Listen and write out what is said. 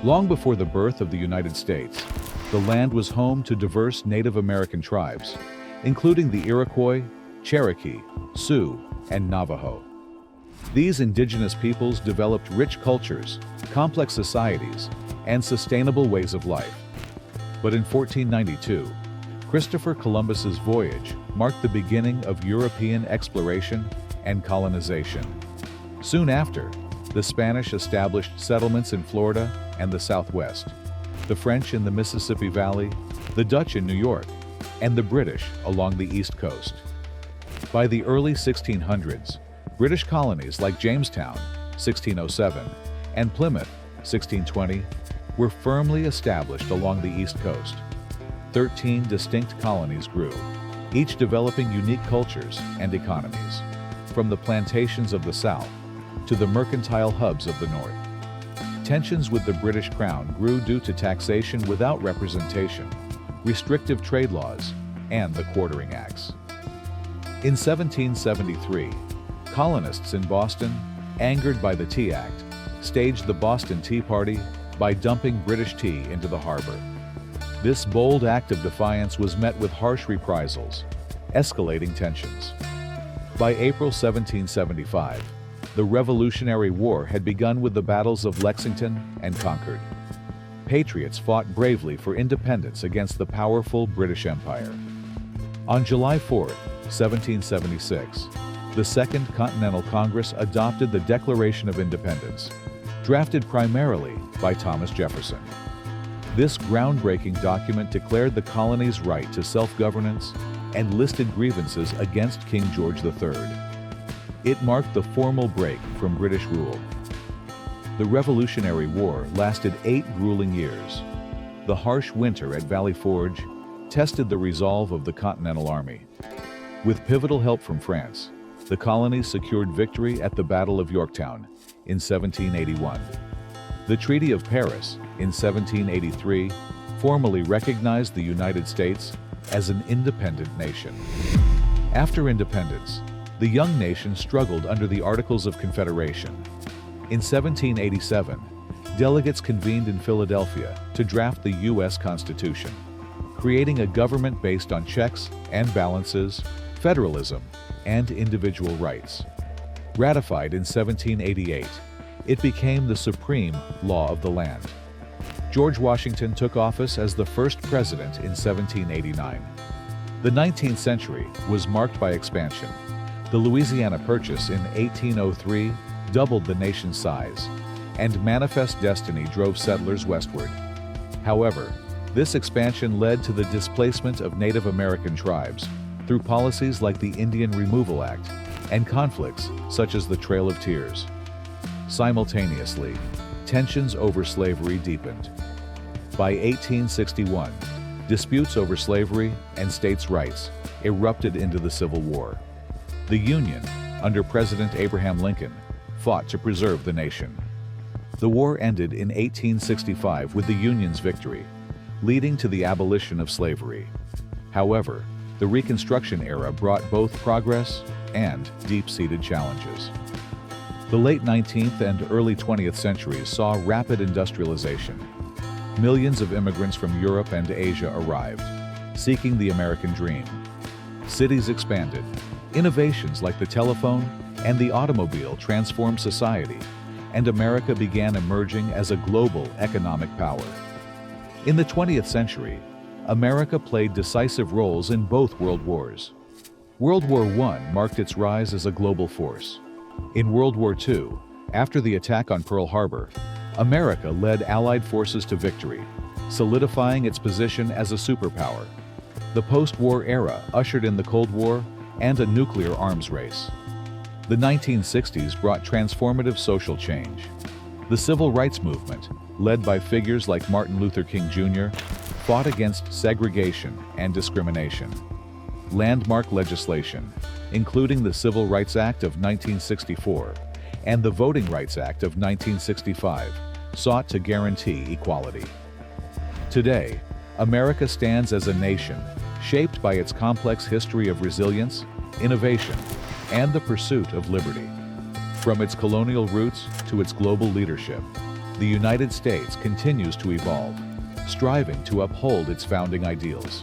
Long before the birth of the United States, the land was home to diverse Native American tribes, including the Iroquois, Cherokee, Sioux, and Navajo. These indigenous peoples developed rich cultures, complex societies, and sustainable ways of life. But in 1492, Christopher Columbus's voyage marked the beginning of European exploration and colonization. Soon after, the Spanish established settlements in Florida and the Southwest, the French in the Mississippi Valley, the Dutch in New York, and the British along the East Coast. By the early 1600s, British colonies like Jamestown, 1607, and Plymouth, 1620, were firmly established along the East Coast. 13 distinct colonies grew, each developing unique cultures and economies, from the plantations of the South to the mercantile hubs of the North. Tensions with the British Crown grew due to taxation without representation, restrictive trade laws, and the Quartering Acts. In 1773, colonists in Boston, angered by the Tea Act, staged the Boston Tea Party by dumping British tea into the harbor. This bold act of defiance was met with harsh reprisals, escalating tensions. By April 1775, the Revolutionary War had begun with the battles of Lexington and Concord. Patriots fought bravely for independence against the powerful British Empire. On July 4, 1776, the Second Continental Congress adopted the Declaration of Independence, drafted primarily by Thomas Jefferson. This groundbreaking document declared the colony's right to self-governance and listed grievances against King George III. It marked the formal break from British rule. The Revolutionary War lasted 8 grueling years. The harsh winter at Valley Forge tested the resolve of the Continental Army. With pivotal help from France, the colonies secured victory at the Battle of Yorktown in 1781. The Treaty of Paris in 1783 formally recognized the United States as an independent nation. After independence, the young nation struggled under the Articles of Confederation. In 1787, delegates convened in Philadelphia to draft the U.S. Constitution, creating a government based on checks and balances, federalism, and individual rights. Ratified in 1788, it became the supreme law of the land. George Washington took office as the first president in 1789. The 19th century was marked by expansion. The Louisiana Purchase in 1803 doubled the nation's size, and Manifest Destiny drove settlers westward. However, this expansion led to the displacement of Native American tribes through policies like the Indian Removal Act and conflicts such as the Trail of Tears. Simultaneously, tensions over slavery deepened. By 1861, disputes over slavery and states' rights erupted into the Civil War. The Union, under President Abraham Lincoln, fought to preserve the nation. The war ended in 1865 with the Union's victory, leading to the abolition of slavery. However, the Reconstruction era brought both progress and deep-seated challenges. The late 19th and early 20th centuries saw rapid industrialization. Millions of immigrants from Europe and Asia arrived, seeking the American dream. Cities expanded. Innovations like the telephone and the automobile transformed society, and America began emerging as a global economic power. In the 20th century, America played decisive roles in both world wars. World War I marked its rise as a global force. In World War II, after the attack on Pearl Harbor, America led Allied forces to victory, solidifying its position as a superpower. The post-war era ushered in the Cold War and a nuclear arms race. The 1960s brought transformative social change. The Civil Rights Movement, led by figures like Martin Luther King Jr., fought against segregation and discrimination. Landmark legislation, including the Civil Rights Act of 1964 and the Voting Rights Act of 1965, sought to guarantee equality. Today, America stands as a nation shaped by its complex history of resilience, innovation, and the pursuit of liberty. From its colonial roots to its global leadership, the United States continues to evolve, striving to uphold its founding ideals.